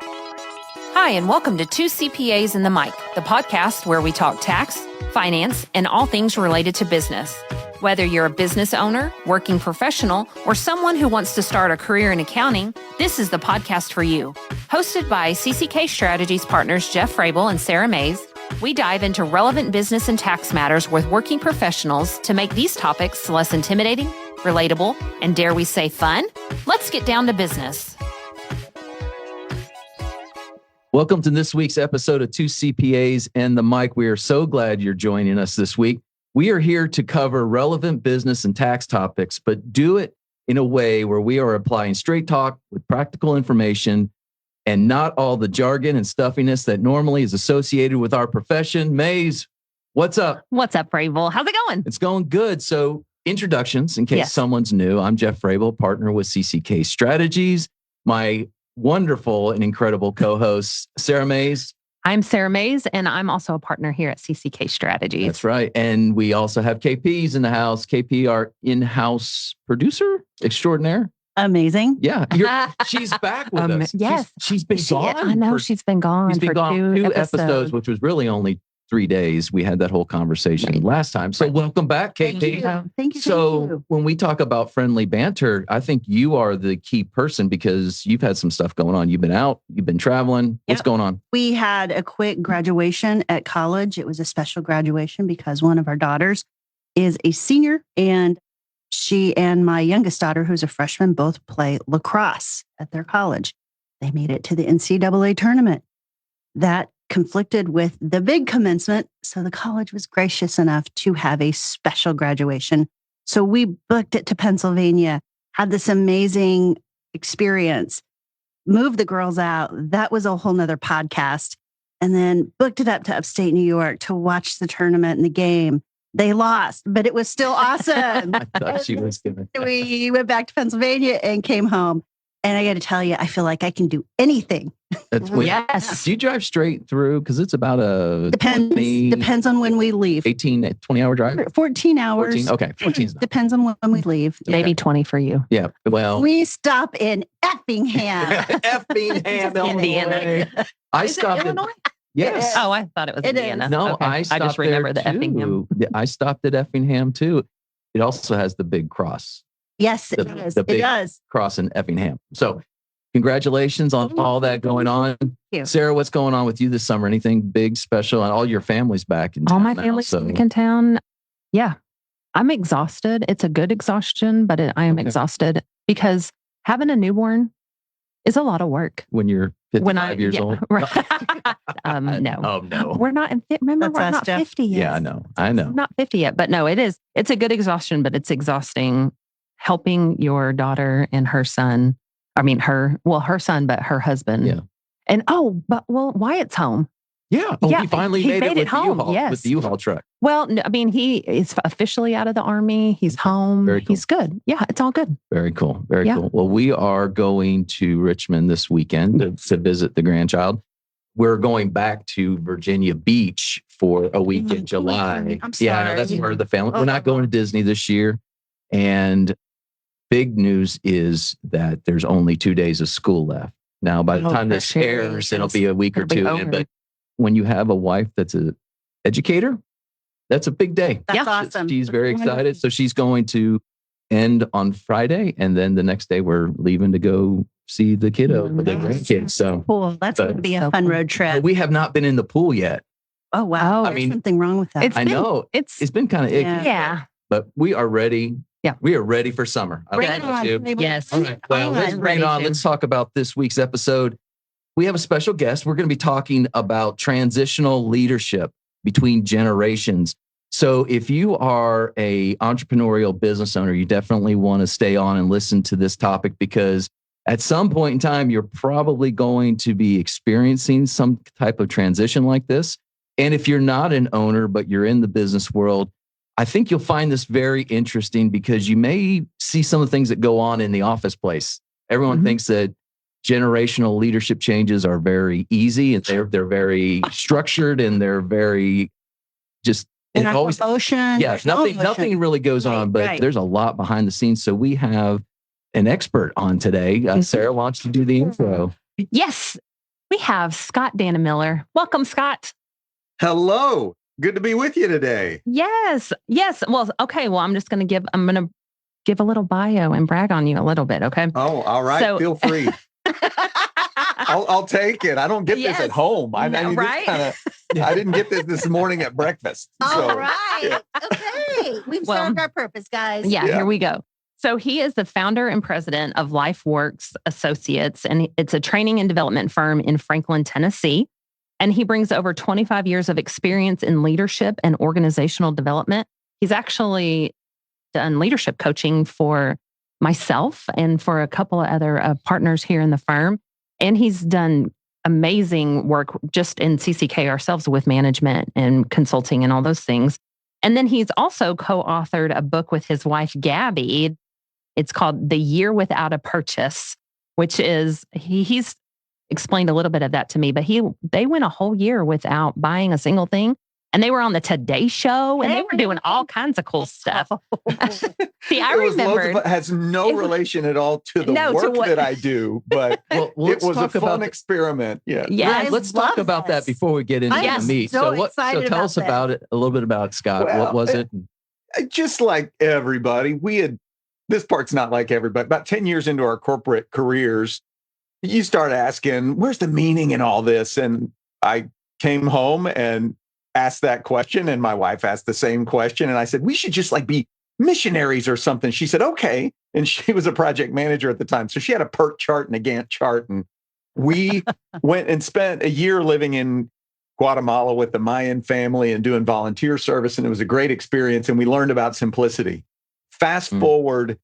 Hi, and welcome to Two CPAs and the Mic, the podcast where we talk tax, finance, and all things related to business. Whether you're a business owner, working professional, or someone who wants to start a career in accounting, this is the podcast for you. Hosted by CCK Strategies partners Jeff Frable and Sarah Mays, we dive into relevant business and tax matters with working professionals to make these topics less intimidating, relatable, and dare we say fun? Let's get down to business. Welcome to this week's episode of Two CPAs and the Mic. We are so glad you're joining us this week. We are here to cover relevant business and tax topics, but do it in a way where we are applying straight talk with practical information and not all the jargon and stuffiness that normally is associated with our profession. Mays, what's up? What's up, Frable? How's it going? It's going good. So introductions, in case someone's new. I'm Jeff Frable, partner with CCK Strategies. My wonderful and incredible co-host, Sarah Mays. I'm Sarah Mays, and I'm also a partner here at CCK Strategies. That's right. And we also have KP's in the house. KP, our in-house producer extraordinaire. Amazing. Yeah. She's back with us. Yes. She's been gone. I know she's been gone. She's been for gone two two episodes, which was really only 3 days. We had that whole conversation last time. So welcome back, KP. Thank you. So when we talk about friendly banter, I think you are the key person because you've had some stuff going on. You've been out, you've been traveling. What's going on? We had a quick graduation at college. It was a special graduation because one of our daughters is a senior, and she and my youngest daughter, who's a freshman, both play lacrosse at their college. They made it to the NCAA tournament. That conflicted with the big commencement, so the college was gracious enough to have a special graduation. So we booked it to Pennsylvania, had this amazing experience, moved the girls out. That was a whole nother podcast. And then booked it up to upstate New York to watch the tournament and the game. They lost, but it was still awesome. I thought she was going to. We went back to Pennsylvania and came home. And I got to tell you, I feel like I can do anything. That's when, Yes. Do you drive straight through? Because it's about a Depends on when we leave. 20-hour drive? 14 hours. 14? Okay, 14 is not. Depends on when we leave. Maybe 20 for you. Yeah, well. We stop in Effingham. Effingham, Indiana. I Is it stopped in. Illinois? Yes. Oh, I thought it was It is. Indiana. No, Okay. I stopped just remember there the Effingham. too. I stopped at Effingham too. It also has the big cross. Yes, it The- does. the It big- does. Cross in Effingham. So congratulations on all that going on. you. Sarah, what's going on with you this summer? Anything big, special? And all your family's back in town All my now, family's so- back in town. Yeah. I'm exhausted. It's a good exhaustion, but I am Okay. exhausted because having a newborn is a lot of work. when you're 55 years old? Right. No. Oh, no. We're not, remember, That's we're us, not Jeff. 50 yet. Yeah, I know. I know. I'm not 50 yet, but no, it's a good exhaustion, but it's exhausting helping your daughter and her son. I mean, her son, but her husband. Yeah. And Wyatt's home. Yeah. Oh, Yeah, he finally he made made it it with the home, U-Haul, yes. with the U-Haul truck. Well, no, I mean, he is officially out of the army. He's home. Very cool. He's good. Yeah, it's all good. Very cool. Very Yeah. cool. Well, we are going to Richmond this weekend to visit the grandchild. We're going back to Virginia Beach for a week in July. I'm Yeah, I know, sorry. that's where the family. Oh. We're not going to Disney this year. And big news is that there's only 2 days of school left. Now, by the time this airs, it'll be a week or It'll be two. over. But when you have a wife that's an educator, that's a big day. That's Yeah. awesome. She's very excited. So she's going to end on Friday. And then the next day we're leaving to go see the kiddo with the grandkids. So Cool. That's going to be a So fun cool. road trip. we have not been in the pool yet. Oh, wow. Oh, There's I mean, something wrong with that. I know it's been kind of icky, Yeah. but we are ready. Yeah. We are ready for summer. I Bring don't it know about on. you. Baby. Yes. All right. Well, let's I'm bring it ready on. to. Let's talk about this week's episode. We have a special guest. We're going to be talking about transitional leadership between generations. So if you are a entrepreneurial business owner, you definitely want to stay on and listen to this topic because at some point in time, you're probably going to be experiencing some type of transition like this. And if you're not an owner, but you're in the business world, I think you'll find this very interesting because you may see some of the things that go on in the office place. Everyone thinks that generational leadership changes are very easy and they're very structured and they're very just And it's always emotion. yeah, there's no nothing emotion. really goes on, but right. there's a lot behind the scenes. So we have an expert on today. Sarah, why don't you do the intro? Yes. We have Scott Dannemiller. Welcome, Scott. Hello. Good to be with you today. Yes. Well, okay. Well, I'm going to give a little bio and brag on you a little bit. Okay. Oh, all right. So, Feel free. I'll take it. I don't get this at home. I mean, right? I didn't get this morning at breakfast. All right. Yeah. Okay. We've served our purpose, guys. Yeah, here we go. So he is the founder and president of LifeWorks Associates, and it's a training and development firm in Franklin, Tennessee. And he brings over 25 years of experience in leadership and organizational development. He's actually done leadership coaching for myself and for a couple of other partners here in the firm. And he's done amazing work just in CCK ourselves with management and consulting and all those things. And then he's also co-authored a book with his wife, Gabby. It's called The Year Without a Purchase, which is, he's explained a little bit of that to me, but they went a whole year without buying a single thing. And they were on the Today Show and they were doing all kinds of cool stuff. See, I remember. It has no relation at all to the work that I do, but it was a fun experiment. Yeah. Yes. Let's talk about that before we get into the meat. So tell us about it, a little bit about it, Scott. Well, what was it? Just like everybody, this part's not like everybody. About 10 years into our corporate careers, you start asking, where's the meaning in all this? And I came home and asked that question, and my wife asked the same question. And I said, we should just be missionaries or something. She said, okay. And she was a project manager at the time. So she had a PERT chart and a Gantt chart. And we went and spent a year living in Guatemala with the Mayan family and doing volunteer service. And it was a great experience. And we learned about simplicity. Fast forward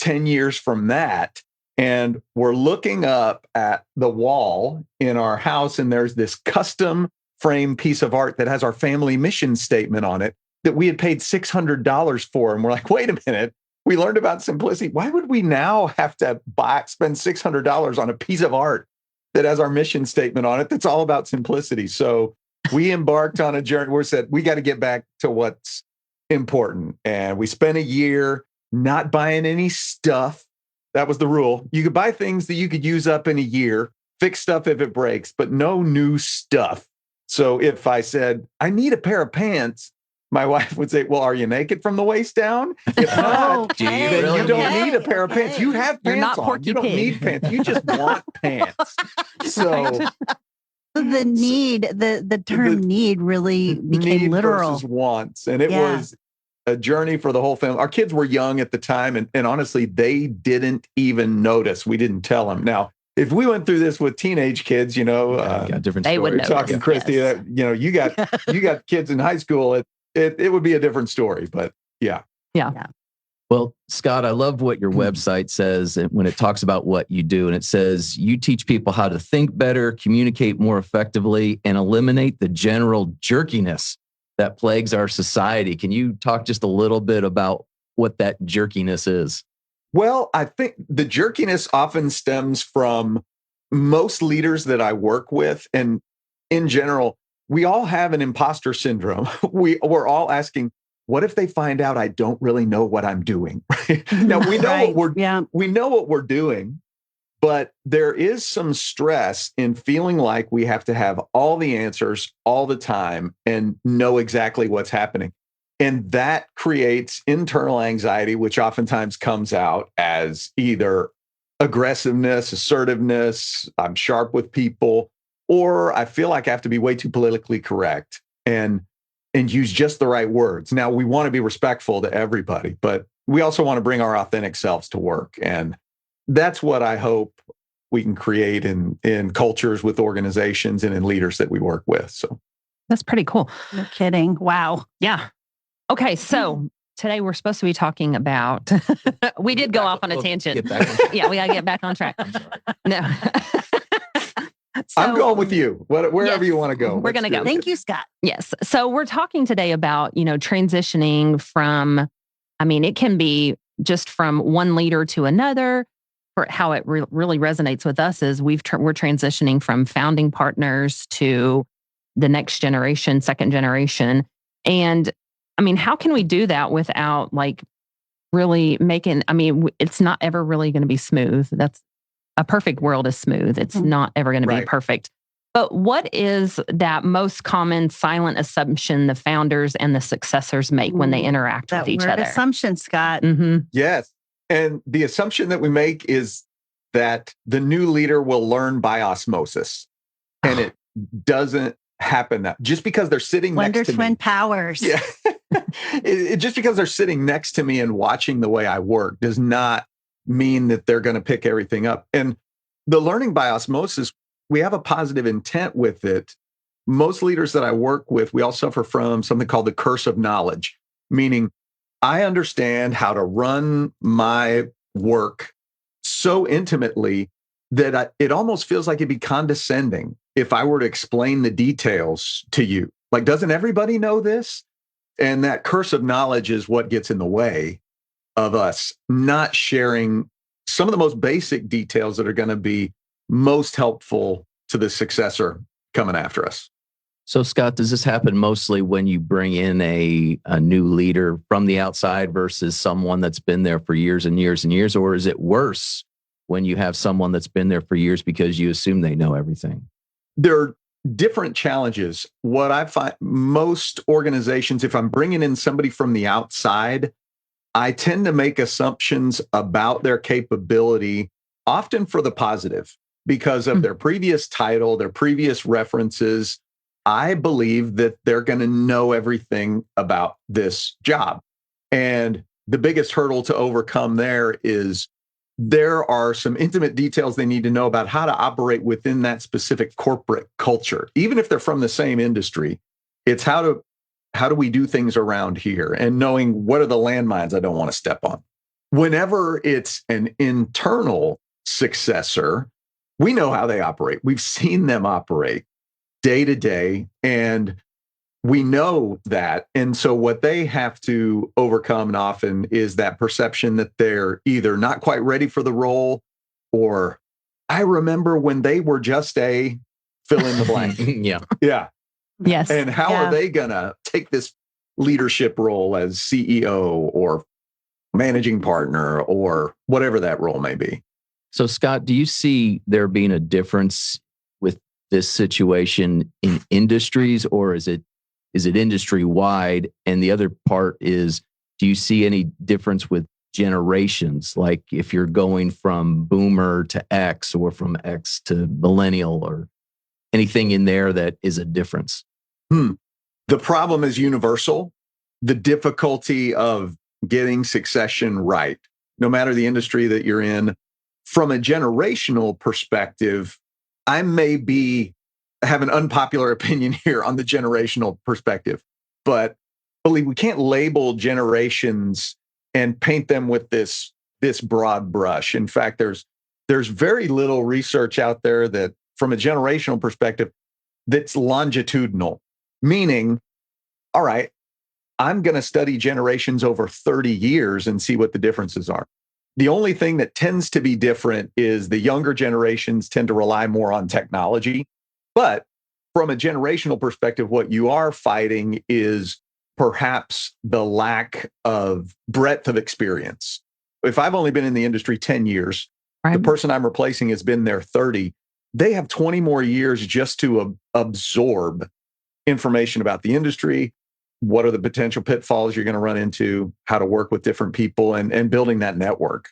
10 years from that, and we're looking up at the wall in our house, and there's this custom frame piece of art that has our family mission statement on it that we had paid $600 for. And we're like, wait a minute, we learned about simplicity. Why would we now have to spend $600 on a piece of art that has our mission statement on it that's all about simplicity? So we embarked on a journey. We said, we got to get back to what's important. And we spent a year not buying any stuff. That was the rule. You could buy things that you could use up in a year, fix stuff if it breaks, but no new stuff. So if I said, I need a pair of pants, my wife would say, well, are you naked from the waist down? If not, then you don't need a pair of pants. You have pants on. You don't need pants. You just want pants. So the term need really became need literal. Versus wants. And it was a journey for the whole family. Our kids were young at the time, and honestly, they didn't even notice. We didn't tell them. Now, if we went through this with teenage kids, got different they would know. Talking Christy, you got kids in high school, it would be a different story. But yeah. Well, Scott, I love what your website says when it talks about what you do. And it says you teach people how to think better, communicate more effectively, and eliminate the general jerkiness that plagues our society. Can you talk just a little bit about what that jerkiness is? Well, I think the jerkiness often stems from most leaders that I work with. And in general, we all have an imposter syndrome. We're all asking, what if they find out I don't really know what I'm doing? Right? Now, we know we know what we're doing, but there is some stress in feeling like we have to have all the answers all the time and know exactly what's happening. And that creates internal anxiety, which oftentimes comes out as either aggressiveness, assertiveness, I'm sharp with people, or I feel like I have to be way too politically correct and use just the right words. Now, we want to be respectful to everybody, but we also want to bring our authentic selves to work. And that's what I hope we can create in cultures with organizations and in leaders that we work with. So that's pretty cool. No kidding. Wow. Yeah. Okay. So today we're supposed to be talking about, we did go off on a tangent. Yeah, we got to get back on track. No. So, I'm going with you. Wherever you want to go. We're going to go. Thank you, Scott. Yes. So we're talking today about, transitioning from, it can be just from one leader to another. For how it really resonates with us is we're transitioning from founding partners to the next generation, second generation. And how can we do that without really making, it's not ever really going to be smooth. That's a perfect world is smooth. It's not ever going to be perfect. But what is that most common silent assumption the founders and the successors make when they interact with each other? Assumption, Scott. Yes. And the assumption that we make is that the new leader will learn by osmosis. And it doesn't happen that just because they're sitting Wonder next to Twin me. Powers. Yeah. Just because they're sitting next to me and watching the way I work does not mean that they're going to pick everything up. And the learning by osmosis, we have a positive intent with it. Most leaders that I work with, we all suffer from something called the curse of knowledge, meaning I understand how to run my work so intimately that it almost feels like it'd be condescending if I were to explain the details to you. Like, doesn't everybody know this? And that curse of knowledge is what gets in the way of us not sharing some of the most basic details that are going to be most helpful to the successor coming after us. So, Scott, does this happen mostly when you bring in a new leader from the outside versus someone that's been there for years and years and years? Or is it worse when you have someone that's been there for years because you assume they know everything? There are different challenges. What I find most organizations, if I'm bringing in somebody from the outside, I tend to make assumptions about their capability, often for the positive, because of their previous title, their previous references. I believe that they're going to know everything about this job. And the biggest hurdle to overcome there is there are some intimate details they need to know about how to operate within that specific corporate culture. Even if they're from the same industry, it's how do we do things around here, and knowing what are the landmines I don't want to step on. Whenever it's an internal successor, we know how they operate. We've seen them operate day to day, and we know that. And so what they have to overcome often is that perception that they're either not quite ready for the role, or I remember when they were just a fill in the blank. Yeah. Yeah. Yes. And how are they going to take this leadership role as CEO or managing partner or whatever that role may be? So, Scott, do you see there being a difference with this situation in industries, or is it industry wide? And the other part is, do you see any difference with generations? Like if you're going from boomer to X, or from X to millennial, or anything in there that is a difference? The problem is universal. The difficulty of getting succession right, no matter the industry that you're in. From a generational perspective, I may have an unpopular opinion here on the generational perspective, but believe we can't label generations and paint them with this broad brush. In fact, there's very little research out there that, from a generational perspective, that's longitudinal, meaning, all right, I'm going to study generations over 30 years and see what the differences are. The only thing that tends to be different is the younger generations tend to rely more on technology. But from a generational perspective, what you are fighting is perhaps the lack of breadth of experience. If I've only been in the industry 10 years, the person I'm replacing has been there 30. They have 20 more years just to absorb information about the industry. What are the potential pitfalls you're going to run into, how to work with different people, and building that network.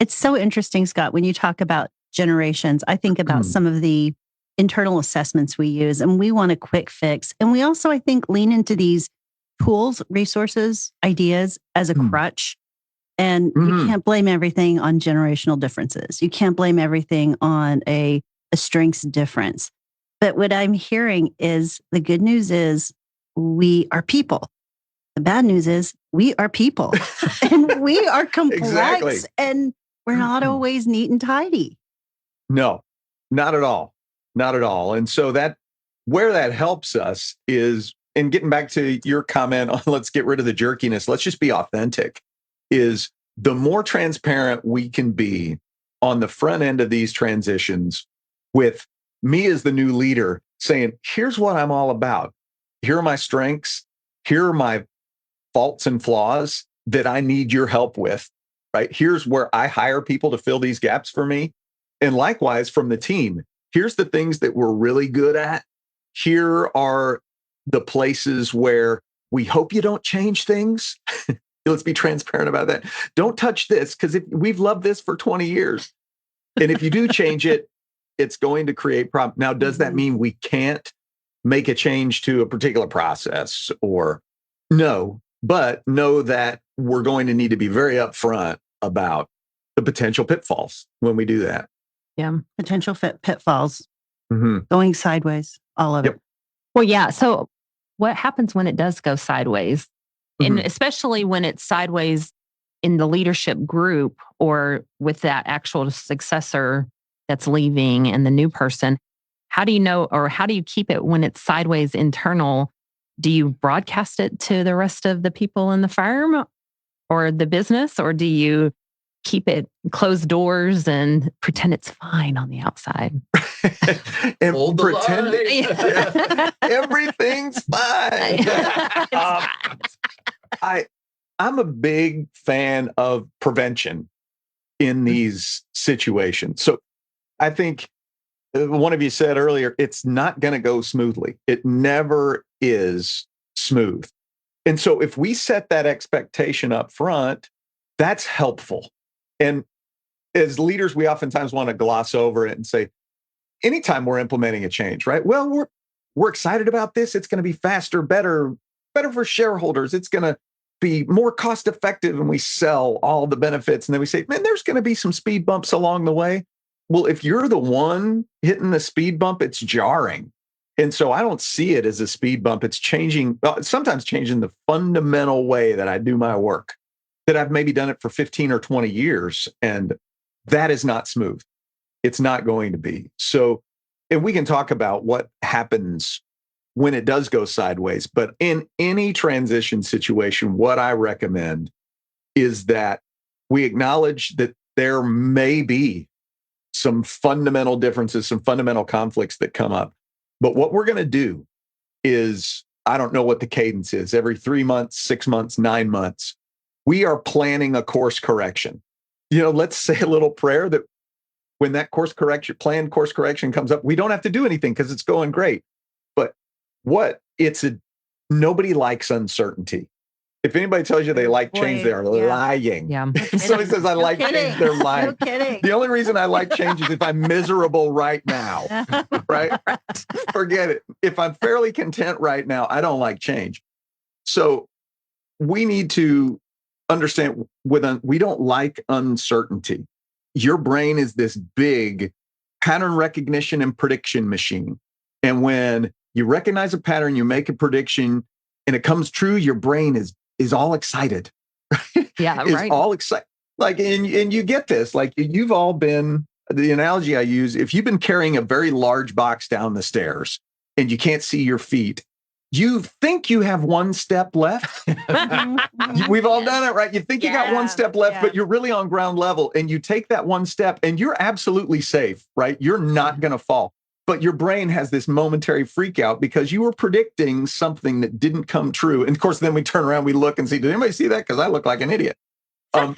It's so interesting, Scott, when you talk about generations. I think about some of the internal assessments we use, and we want a quick fix. And we also, I think, lean into these tools, resources, ideas as a crutch. And you can't blame everything on generational differences. You can't blame everything on a strengths difference. But what I'm hearing is, the good news is we are people. The bad news is we are people and we are complex and we're not always neat and tidy. No, not at all. Not at all. And so where that helps us is, and getting back to your comment on let's get rid of the jerkiness, let's just be authentic, is the more transparent we can be on the front end of these transitions, with me as the new leader saying, here's what I'm all about. Here are my strengths. Here are my faults and flaws that I need your help with, right? Here's where I hire people to fill these gaps for me. And likewise from the team, here's the things that we're really good at. Here are the places where we hope you don't change things. Let's be transparent about that. Don't touch this because we've loved this for 20 years. And if you do change it, it's going to create problems. Now, does that mean we can't make a change to a particular process or no? But know that we're going to need to be very upfront about the potential pitfalls when we do that. Yeah. Potential pitfalls, going sideways, all of it. Well, yeah. So what happens when it does go sideways? And especially when it's sideways in the leadership group or with that actual successor that's leaving and the new person, how do you know, or how do you keep it when it's sideways internal? Do you broadcast it to the rest of the people in the firm or the business, or do you keep it closed doors and pretend it's fine on the outside? And pretend everything's fine. I'm a big fan of prevention in these situations. So I think one of you said earlier, it's not going to go smoothly. It never is smooth. And so if we set that expectation up front, that's helpful. And as leaders, we oftentimes want to gloss over it and say, anytime we're implementing a change, right? Well, we're excited about this. It's going to be faster, better for shareholders. It's going to be more cost effective, and we sell all the benefits. And then we say, man, there's going to be some speed bumps along the way. Well, if you're the one hitting the speed bump, it's jarring. And so I don't see it as a speed bump. It's sometimes changing the fundamental way that I do my work, that I've maybe done it for 15 or 20 years. And that is not smooth. It's not going to be. So, and we can talk about what happens when it does go sideways. But in any transition situation, what I recommend is that we acknowledge that there may be some fundamental differences, some fundamental conflicts that come up. But what we're going to do is, I don't know what the cadence is, every 3 months, 6 months, 9 months, we are planning a course correction. Let's say a little prayer that when that planned course correction comes up, we don't have to do anything because it's going great. But nobody likes uncertainty. If anybody tells you they like change, they are lying. Yeah. If somebody says I like change, they're lying. No kidding. The only reason I like change is if I'm miserable right now, right? Forget it. If I'm fairly content right now, I don't like change. So we need to understand we don't like uncertainty. Your brain is this big pattern recognition and prediction machine. And when you recognize a pattern, you make a prediction, and it comes true, your brain is all excited. Yeah, right. All excited. Like, and you get this, like you've all been, the analogy I use, if you've been carrying a very large box down the stairs and you can't see your feet, you think you have one step left. We've all done it, right? You think you got one step left, but you're really on ground level, and you take that one step and you're absolutely safe, right? You're not going to fall. But your brain has this momentary freak out because you were predicting something that didn't come true. And of course, then we turn around, we look and see, did anybody see that? Because I look like an idiot. Right?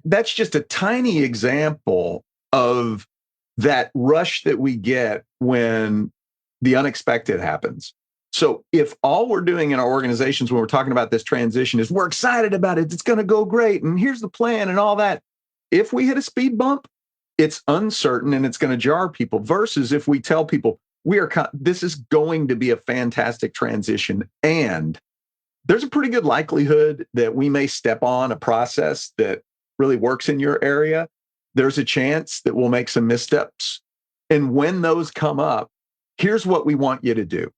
That's just a tiny example of that rush that we get when the unexpected happens. So if all we're doing in our organizations when we're talking about this transition is we're excited about it, it's going to go great, and here's the plan and all that. If we hit a speed bump, it's uncertain and it's going to jar people, versus if we tell people this is going to be a fantastic transition, and there's a pretty good likelihood that we may step on a process that really works in your area. There's a chance that we'll make some missteps. And when those come up, here's what we want you to do.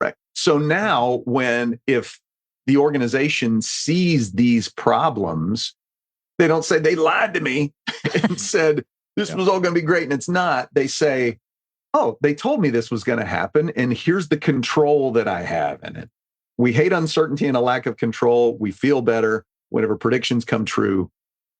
Right. So now if the organization sees these problems, they don't say they lied to me and said, this was all going to be great, and it's not. They say, oh, they told me this was going to happen, and here's the control that I have in it. We hate uncertainty and a lack of control. We feel better whenever predictions come true,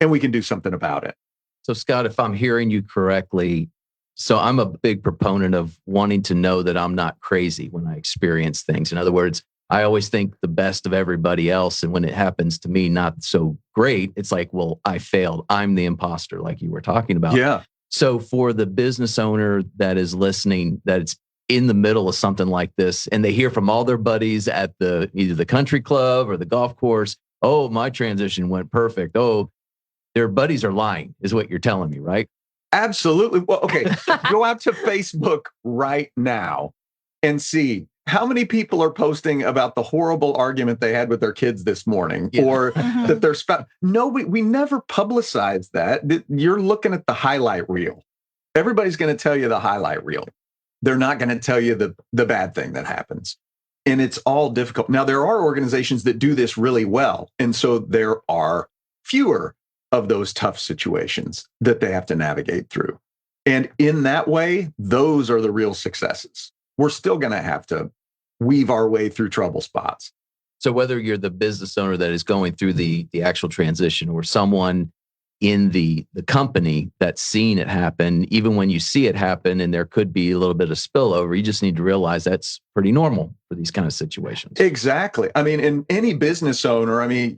and we can do something about it. So, Scott, if I'm hearing you correctly, so I'm a big proponent of wanting to know that I'm not crazy when I experience things. In other words, I always think the best of everybody else. And when it happens to me, not so great, it's like, well, I failed. I'm the imposter, like you were talking about. Yeah. So for the business owner that is listening, that's in the middle of something like this, and they hear from all their buddies at either the country club or the golf course, oh, my transition went perfect. Oh, their buddies are lying, is what you're telling me, right? Absolutely. Well, okay. Go out to Facebook right now and see how many people are posting about the horrible argument they had with their kids this morning, or that their spouse. No, we never publicize that. You're looking at the highlight reel. Everybody's going to tell you the highlight reel. They're not going to tell you the bad thing that happens. And it's all difficult. Now, there are organizations that do this really well. And so there are fewer of those tough situations that they have to navigate through. And in that way, those are the real successes. We're still going to have to weave our way through trouble spots. So whether you're the business owner that is going through the actual transition, or someone in the company that's seen it happen, even when you see it happen and there could be a little bit of spillover, you just need to realize that's pretty normal for these kind of situations. Exactly. I mean, in any business owner,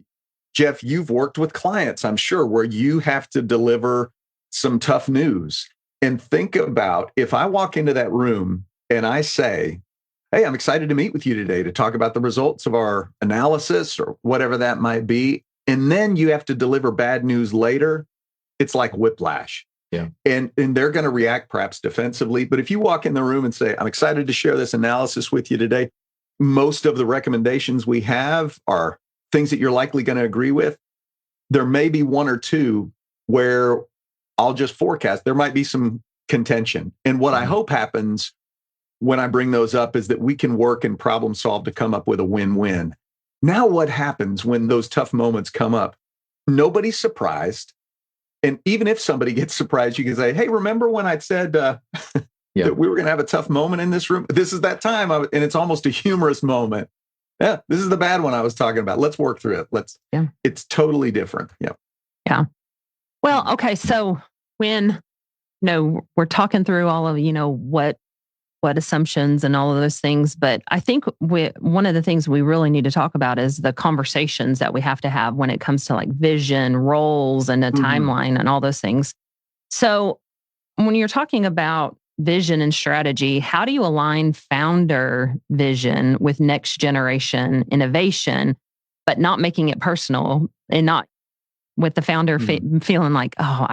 Jeff, you've worked with clients, I'm sure, where you have to deliver some tough news. And think about, if I walk into that room and I say, hey, I'm excited to meet with you today to talk about the results of our analysis or whatever that might be. And then you have to deliver bad news later. It's like whiplash. Yeah. And they're going to react perhaps defensively. But if you walk in the room and say, I'm excited to share this analysis with you today, most of the recommendations we have are things that you're likely going to agree with. There may be one or two where I'll just forecast there might be some contention. And what I hope happens when I bring those up is that we can work and problem solve to come up with a win-win. Now, what happens when those tough moments come up? Nobody's surprised. And even if somebody gets surprised, you can say, hey, remember when I said that we were going to have a tough moment in this room? This is that time. And it's almost a humorous moment. Yeah, this is the bad one I was talking about. Let's work through it. It's totally different. Yeah. Yeah. Well, okay. So when, we're talking through all of, what assumptions and all of those things. But I think one of the things we really need to talk about is the conversations that we have to have when it comes to like vision, roles, and a timeline and all those things. So when you're talking about vision and strategy, how do you align founder vision with next generation innovation, but not making it personal, and not with the founder feeling like, oh,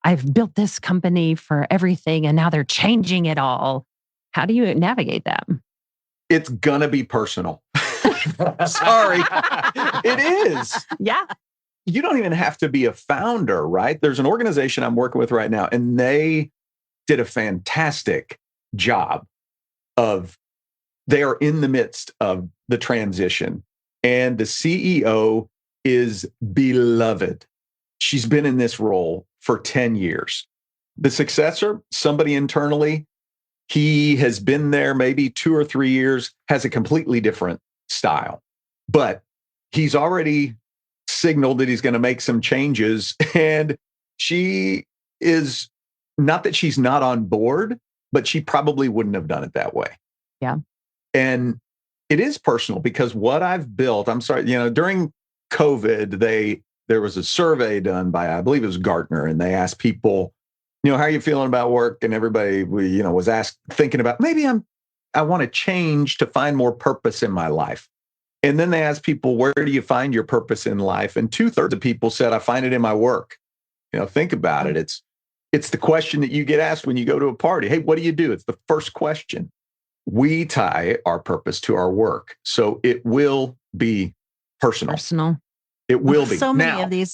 I've built this company for everything and now they're changing it all. How do you navigate that? It's gonna be personal. Sorry. It is. Yeah. You don't even have to be a founder, right? There's an organization I'm working with right now, and they did a fantastic job they are in the midst of the transition. And the CEO is beloved. She's been in this role for 10 years. The successor, somebody internally, he has been there maybe 2 or 3 years, has a completely different style. But he's already signaled that he's going to make some changes. And she is, not that she's not on board, but she probably wouldn't have done it that way. Yeah. And it is personal because what I've built, during COVID, there was a survey done by, I believe it was Gartner, and they asked people, how are you feeling about work? And everybody, was thinking about, maybe I want to change to find more purpose in my life. And then they asked people, where do you find your purpose in life? And 2/3 of people said, I find it in my work. Think about it. It's the question that you get asked when you go to a party. Hey, what do you do? It's the first question. We tie our purpose to our work. So it will be personal. It will be. So many of these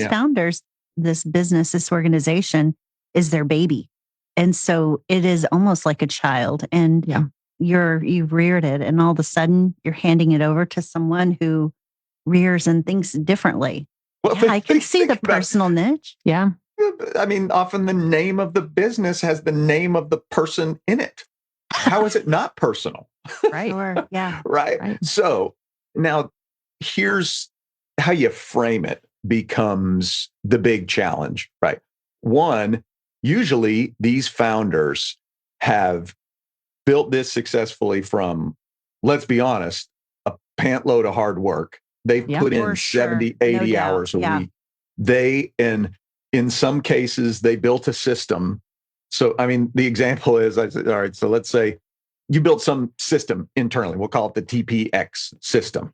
founders, this business, this organization is their baby. And so it is almost like a child. And you've reared it, and all of a sudden you're handing it over to someone who rears and thinks differently. Well, I can see the personal niche. Yeah. Often the name of the business has the name of the person in it. How is it not personal? Right. Sure. Yeah. Right. So now here's how you frame it becomes the big challenge, right? One, usually these founders have built this successfully from, let's be honest, a pant load of hard work. They've put in 70, 80 hours a week. In some cases, they built a system. So, I mean, the example is, I said, all right, so let's say you built some system internally. We'll call it the TPX system.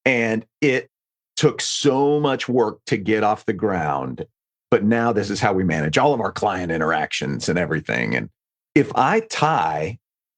And it took so much work to get off the ground. But now this is how we manage all of our client interactions and everything. And if I tie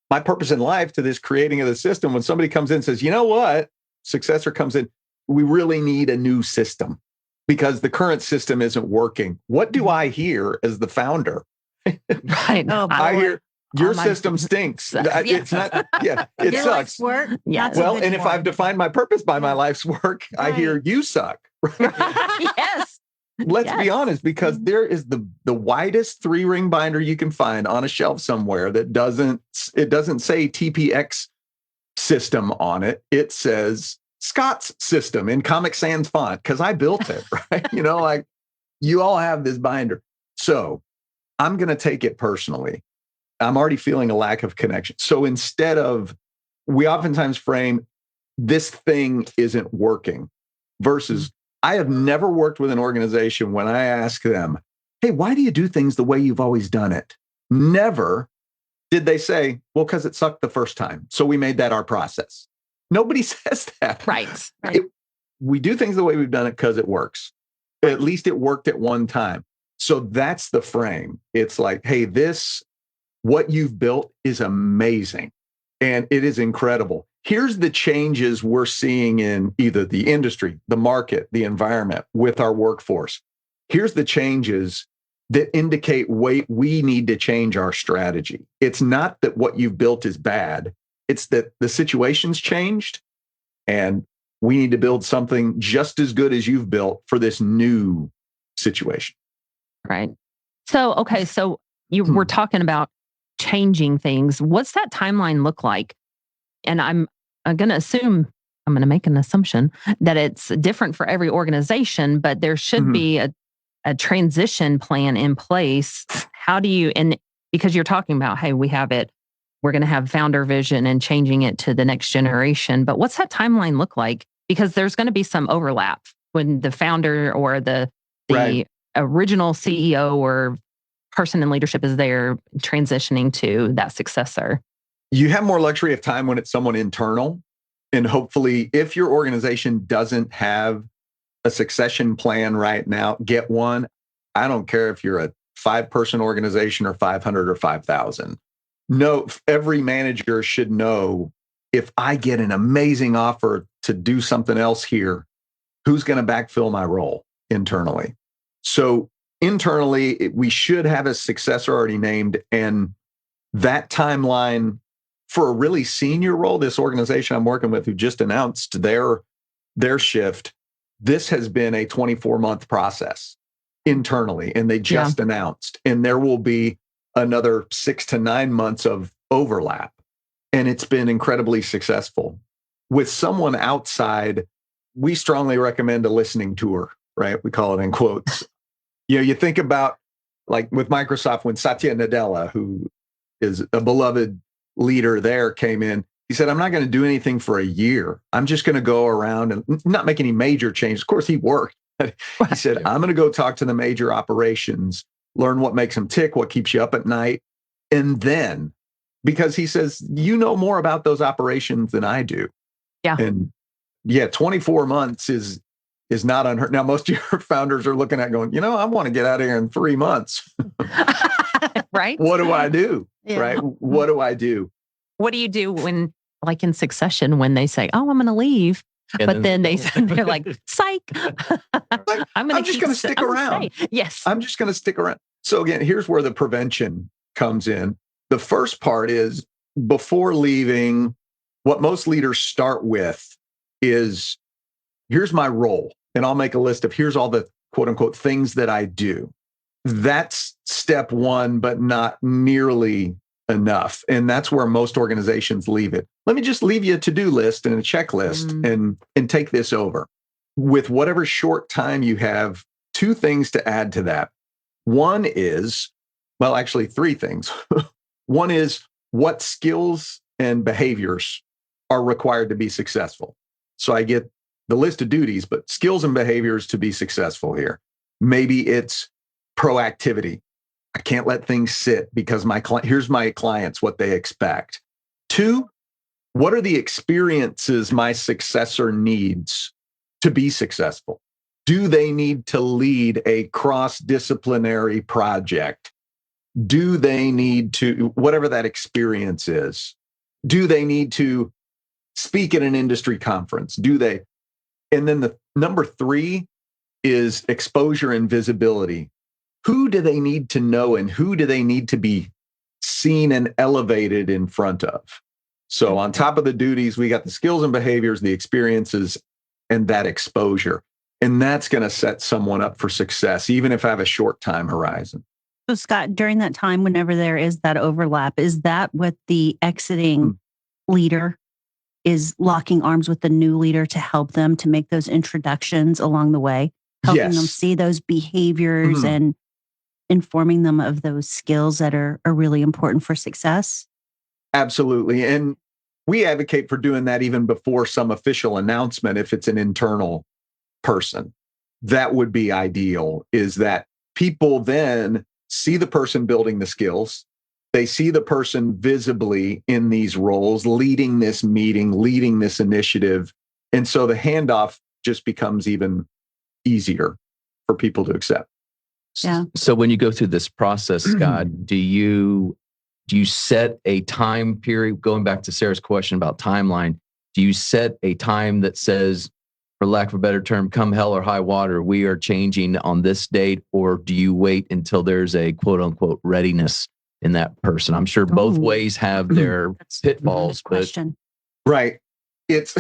my purpose in life to this creating of the system, when somebody comes in and says, you know what, successor comes in, we really need a new system because the current system isn't working. What do I hear as the founder? Right. Oh, boy. I hear your system stinks. It's not, it Your sucks. life's work. Yes. Not so Well, good and if anymore. I've defined my purpose by my life's work, I hear you suck. Yes. Let's be honest, because there is the widest 3-ring binder you can find on a shelf somewhere that doesn't say TPX system on it. It says Scott's system in Comic Sans font because I built it, right? Like you all have this binder. So I'm going to take it personally. I'm already feeling a lack of connection. So instead of, we oftentimes frame this thing isn't working versus I have never worked with an organization when I ask them, hey, why do you do things the way you've always done it? Never did they say, well, because it sucked the first time. So we made that our process. Nobody says that. Right. We do things the way we've done it because it works. At least it worked at one time. So that's the frame. It's like, hey, what you've built is amazing. And it is incredible. Here's the changes we're seeing in either the industry, the market, the environment with our workforce. Here's the changes that indicate, wait, we need to change our strategy. It's not that what you've built is bad. It's that the situation's changed and we need to build something just as good as you've built for this new situation. Right. So, okay. So you were talking about changing things. What's that timeline look like? And I'm going to assume, I'm going to make an assumption that it's different for every organization, but there should be a transition plan in place. How do you, and because you're talking about, hey, we're going to have founder vision and changing it to the next generation, but what's that timeline look like? Because there's going to be some overlap when the founder or the original CEO or person in leadership is there transitioning to that successor. You have more luxury of time when it's someone internal. And hopefully, if your organization doesn't have a succession plan right now, get one. I don't care if you're a 5-person organization or 500 or 5,000. No, every manager should know, if I get an amazing offer to do something else here, who's going to backfill my role internally? So internally, we should have a successor already named, and that timeline for a really senior role, this organization I'm working with who just announced their shift, this has been a 24-month process internally, and they just announced, and there will be another 6 to 9 months of overlap. And it's been incredibly successful. With someone outside, we strongly recommend a listening tour, right? We call it in quotes. You think about, like with Microsoft, when Satya Nadella, who is a beloved leader there, came in, he said, I'm not going to do anything for a year. I'm just going to go around and not make any major changes. Of course, he worked. He said, I'm going to go talk to the major operations, learn what makes them tick, what keeps you up at night. And then, because he says, you know more about those operations than I do. Yeah. And 24 months is not unheard. Now, most of your founders are looking at going, I want to get out of here in 3 months. Right. What do I do? Yeah. Right. What do I do? What do you do when, like in succession, when they say, oh, I'm going to leave, but then they're like, psych, I'm just going to stick around. Yes. I'm just going to stick around. So again, here's where the prevention comes in. The first part is, before leaving, what most leaders start with is, here's my role. And I'll make a list of, here's all the quote unquote things that I do. That's step one, but not nearly enough. And that's where most organizations leave it. Let me just leave you a to-do list and a checklist and take this over. With whatever short time you have, 2 things to add to that. One is, well, actually 3 things. One is, what skills and behaviors are required to be successful? So I get the list of duties, but skills and behaviors to be successful here. Maybe it's proactivity. I can't let things sit because here's my clients, what they expect. 2, what are the experiences my successor needs to be successful? Do they need to lead a cross-disciplinary project? Do they need to, whatever that experience is, do they need to speak at an industry conference? Do they? And then the number 3 is exposure and visibility. Who do they need to know and who do they need to be seen and elevated in front of? So on top of the duties, we got the skills and behaviors, the experiences, and that exposure. And that's going to set someone up for success, even if I have a short time horizon. So Scott, during that time, whenever there is that overlap, is that what the exiting leader is locking arms with the new leader to help them to make those introductions along the way, helping them see those behaviors and informing them of those skills that are really important for success? Absolutely. And we advocate for doing that even before some official announcement. If it's an internal person, that would be ideal, is that people then see the person building the skills. They see the person visibly in these roles, leading this meeting, leading this initiative. And so the handoff just becomes even easier for people to accept. Yeah. So when you go through this process, Scott, do you set a time period? Going back to Sarah's question about timeline, do you set a time that says, for lack of a better term, come hell or high water, we are changing on this date? Or do you wait until there's a quote unquote readiness in that person? I'm sure both ways have their pitfalls, but right. It's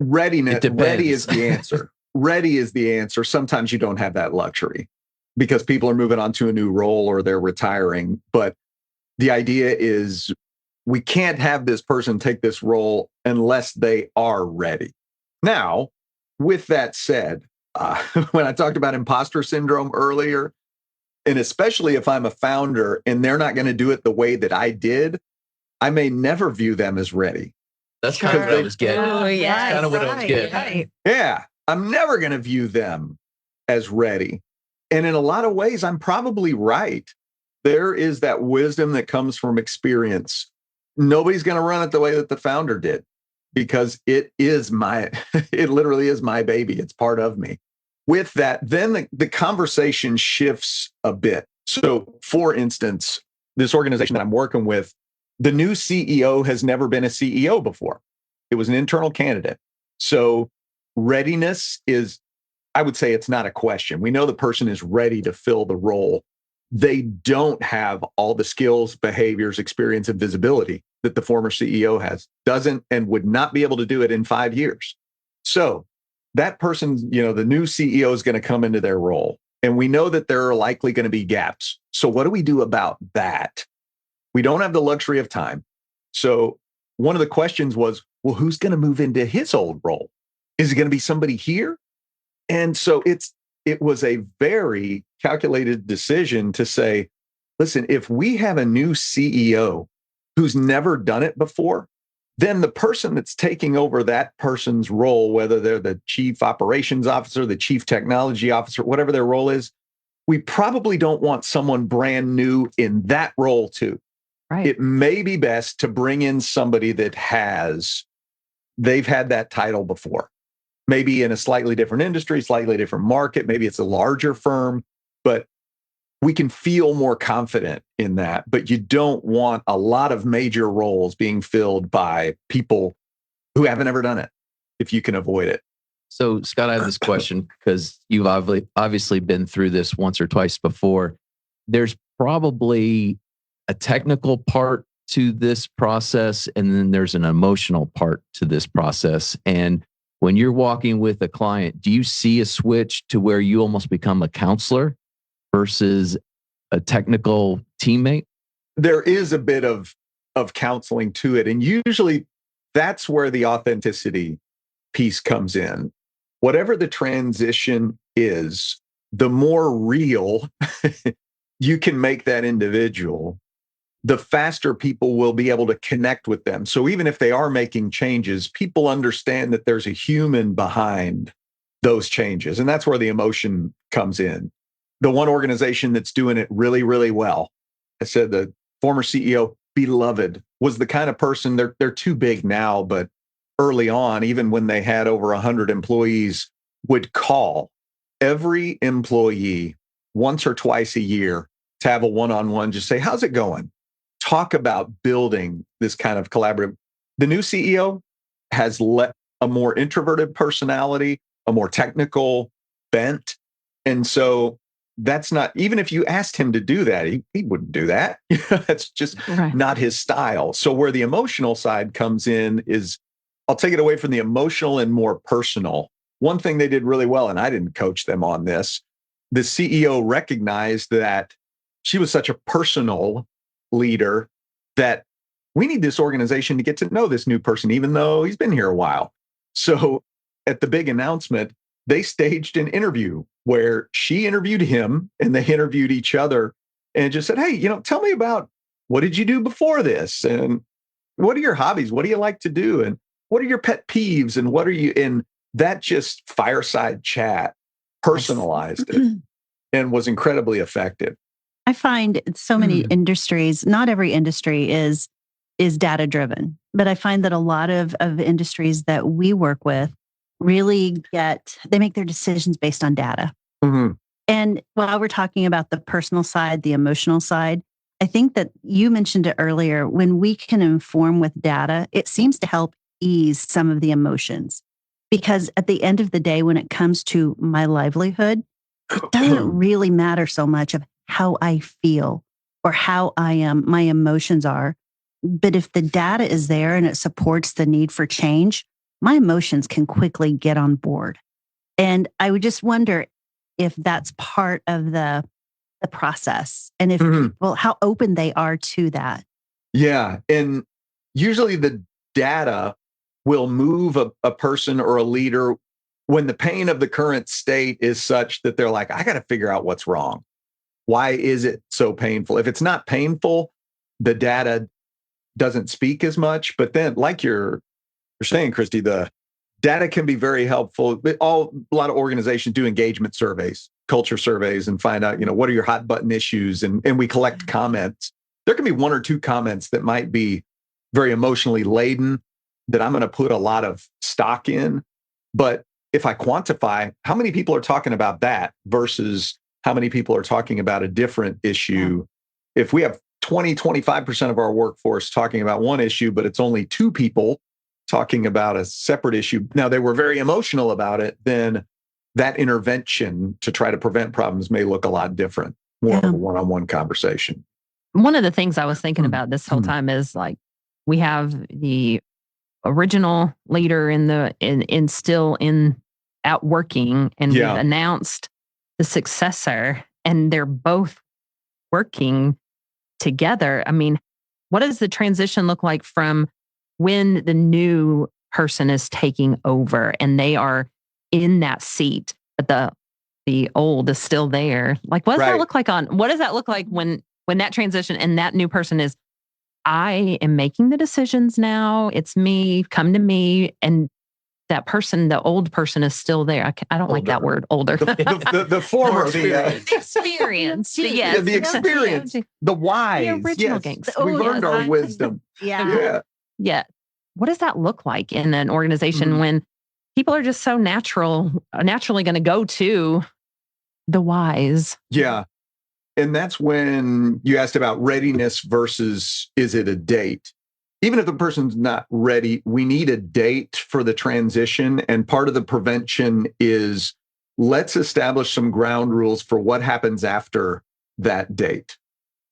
readiness. Ready is the answer. Ready is the answer. Sometimes you don't have that luxury because people are moving on to a new role or they're retiring. But the idea is we can't have this person take this role unless they are ready. Now, with that said, when I talked about imposter syndrome earlier, and especially if I'm a founder and they're not going to do it the way that I did, I may never view them as ready. That's kind of what I was getting. Oh, yeah. That's kind of what I was getting. Right. Yeah, I'm never going to view them as ready. And in a lot of ways, I'm probably right. There is that wisdom that comes from experience. Nobody's going to run it the way that the founder did because it literally is my baby. It's part of me. With that, then the conversation shifts a bit. So for instance, this organization that I'm working with, the new CEO has never been a CEO before. It was an internal candidate. So readiness is, I would say it's not a question. We know the person is ready to fill the role. They don't have all the skills, behaviors, experience, and visibility that the former CEO has, doesn't and would not be able to do it in 5 years. So that person, the new CEO is going to come into their role. And we know that there are likely going to be gaps. So what do we do about that? We don't have the luxury of time. So one of the questions was, well, who's going to move into his old role? Is it going to be somebody here? And so it was a very calculated decision to say, listen, if we have a new CEO who's never done it before, then the person that's taking over that person's role, whether they're the chief operations officer, the chief technology officer, whatever their role is, we probably don't want someone brand new in that role too. Right. It may be best to bring in somebody that they've had that title before. Maybe in a slightly different industry, slightly different market. Maybe it's a larger firm, but we can feel more confident in that. But you don't want a lot of major roles being filled by people who haven't ever done it, if you can avoid it. So, Scott, I have this question because you've obviously been through this once or twice before. There's probably a technical part to this process, and then there's an emotional part to this process. And when you're walking with a client, do you see a switch to where you almost become a counselor versus a technical teammate? There is a bit of counseling to it. And usually that's where the authenticity piece comes in. Whatever the transition is, the more real you can make that individual, the faster people will be able to connect with them. So even if they are making changes, people understand that there's a human behind those changes. And that's where the emotion comes in. the one organization that's doing it really, really well. I said the former CEO, beloved, was the kind of person, they're too big now, but early on, even when they had over 100 employees, would call every employee once or twice a year to have a one-on-one, just say, how's it going? Talk about building this kind of collaborative. The new CEO has let a more introverted personality, a more technical bent. And so that's not, even if you asked him to do that, he wouldn't do that. That's just not his style. So where the emotional side comes in is, I'll take it away from the emotional and more personal. One thing they did really well, and I didn't coach them on this, the CEO recognized that she was such a personal leader that we need this organization to get to know this new person, even though he's been here a while. So at the big announcement, they staged an interview where she interviewed him and they interviewed each other and just said, hey, tell me about, what did you do before this? And what are your hobbies? What do you like to do? And what are your pet peeves? And what are you in? That just fireside chat personalized it and was incredibly effective. I find so many industries, not every industry is data driven, but I find that a lot of industries that we work with really they make their decisions based on data. Mm-hmm. And while we're talking about the personal side, the emotional side, I think that you mentioned it earlier, when we can inform with data, it seems to help ease some of the emotions. Because at the end of the day, when it comes to my livelihood, it doesn't really matter so much of how I feel or how I am, my emotions are. But if the data is there and it supports the need for change, my emotions can quickly get on board. And I would just wonder if that's part of the process and if people, how open they are to that. Yeah. And usually the data will move a person or a leader when the pain of the current state is such that they're like, I got to figure out what's wrong. Why is it so painful? If it's not painful, the data doesn't speak as much. But then, like you're saying, Christy, the data can be very helpful. A lot of organizations do engagement surveys, culture surveys, and find out, what are your hot button issues? And we collect comments. There can be one or two comments that might be very emotionally laden that I'm going to put a lot of stock in. But if I quantify how many people are talking about that versus how many people are talking about a different issue, if we have 25% of our workforce talking about one issue, but it's only 2 people talking about a separate issue, now they were very emotional about it, then that intervention to try to prevent problems may look a lot different, more of a one-on-one conversation. One of the things I was thinking about this whole time is like, we have the original leader still out working, and we've announced the successor, and they're both working together. I mean, what does the transition look like from when the new person is taking over and they are in that seat, but the old is still there? Like, what does that look like what does that look like when that transition and that new person is, I am making the decisions now. It's me, come to me. And that person, the old person, is still there. I don't like that word, older. The former, experience. Yes. The experience, the wise. The original gangster. We've learned our wisdom. Yeah. What does that look like in an organization when people are just so naturally going to go to the wise? Yeah. And that's when you asked about readiness versus is it a date? Even if the person's not ready, we need a date for the transition. And part of the prevention is, let's establish some ground rules for what happens after that date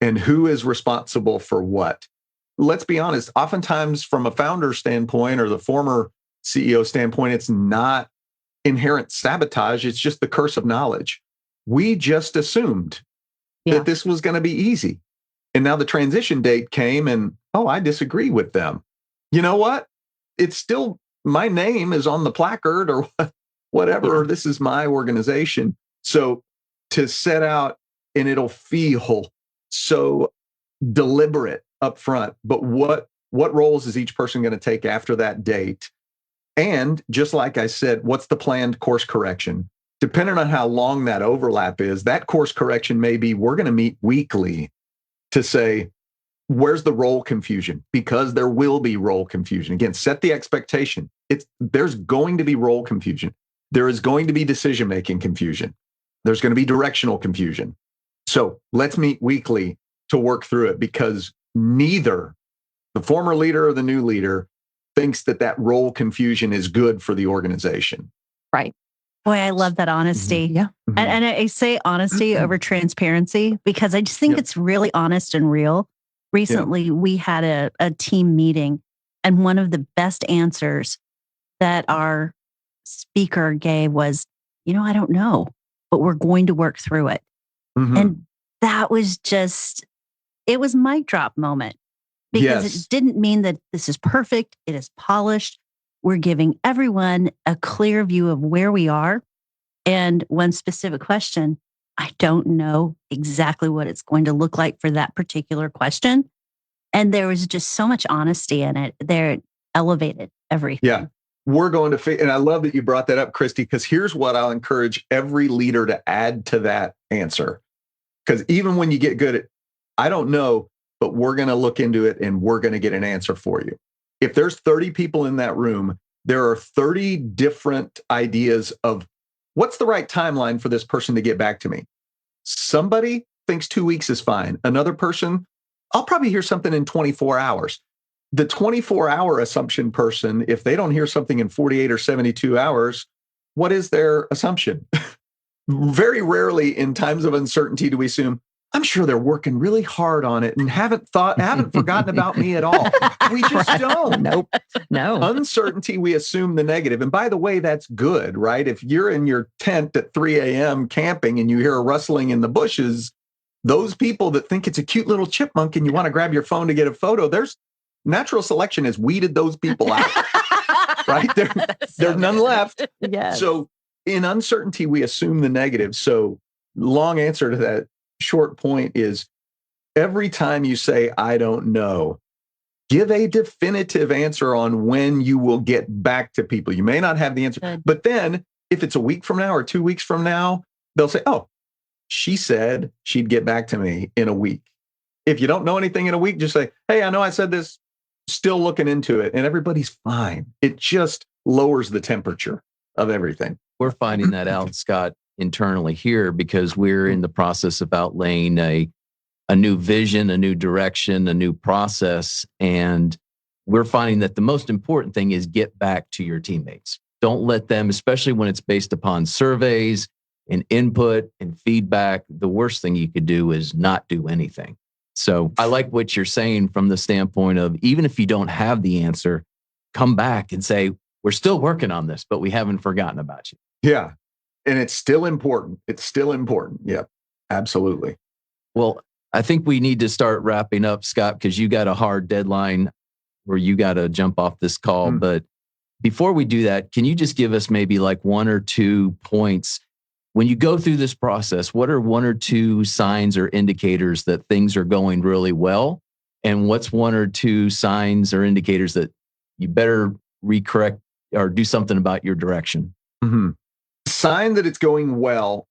and who is responsible for what. Let's be honest, oftentimes from a founder standpoint or the former CEO standpoint, it's not inherent sabotage. It's just the curse of knowledge. We just assumed that this was going to be easy. And now the transition date came and, I disagree with them. You know what? It's still, my name is on the placard or whatever. This is my organization. So to set out, and it'll feel so deliberate up front, but what roles is each person going to take after that date? And just like I said, what's the planned course correction? depending on how long that overlap is, that course correction may be we're going to meet weekly to say, where's the role confusion? Because there will be role confusion. Again, set the expectation. There's going to be role confusion. There is going to be decision-making confusion. There's going to be directional confusion. So let's meet weekly to work through it, because neither the former leader or the new leader thinks that role confusion is good for the organization. Right. Boy, I love that honesty. Mm-hmm. Yeah. Mm-hmm. And I say honesty over transparency, because I just think it's really honest and real. Recently, we had a team meeting, and one of the best answers that our speaker gave was, I don't know, but we're going to work through it. Mm-hmm. And that was it was mic drop moment, because it didn't mean that this is perfect. It is polished. We're giving everyone a clear view of where we are. And one specific question, I don't know exactly what it's going to look like for that particular question. And there was just so much honesty in it. There elevated everything. Yeah. We're going to, and I love that you brought that up, Christy, because here's what I'll encourage every leader to add to that answer. Because even when you get good at, I don't know, but we're going to look into it and we're going to get an answer for you. If there's 30 people in that room, there are 30 different ideas of what's the right timeline for this person to get back to me. Somebody thinks 2 weeks is fine. Another person, I'll probably hear something in 24 hours. The 24-hour assumption person, if they don't hear something in 48 or 72 hours, what is their assumption? Very rarely in times of uncertainty do we assume, I'm sure they're working really hard on it and haven't forgotten about me at all. We just don't. Nope. No. Uncertainty, we assume the negative. And by the way, that's good, right? If you're in your tent at 3 a.m. camping and you hear a rustling in the bushes, those people that think it's a cute little chipmunk and you want to grab your phone to get a photo, there's natural selection has weeded those people out, right? There's none left. Yes. So in uncertainty, we assume the negative. So long answer to that short point is every time you say, I don't know, give a definitive answer on when you will get back to people. You may not have the answer, but then if it's a week from now or 2 weeks from now, they'll say, oh, she said she'd get back to me in a week. If you don't know anything in a week, just say, hey, I know I said this, still looking into it, and everybody's fine. It just lowers the temperature of everything. We're finding that out, Scott, internally here, because we're in the process of outlaying a new vision, a new direction, a new process. And we're finding that the most important thing is get back to your teammates. Don't let them, especially when it's based upon surveys and input and feedback, the worst thing you could do is not do anything. So I like what you're saying from the standpoint of, even if you don't have the answer, come back and say, we're still working on this, but we haven't forgotten about you. Yeah. And it's still important. It's still important. Yeah, absolutely. Well, I think we need to start wrapping up, Scott, because you got a hard deadline where you got to jump off this call. But before we do that, can you just give us maybe like 1 or 2 points? When you go through this process, what are 1 or 2 signs or indicators that things are going really well? And what's 1 or 2 signs or indicators that you better recorrect or do something about your direction? Mm-hmm. Sign that it's going well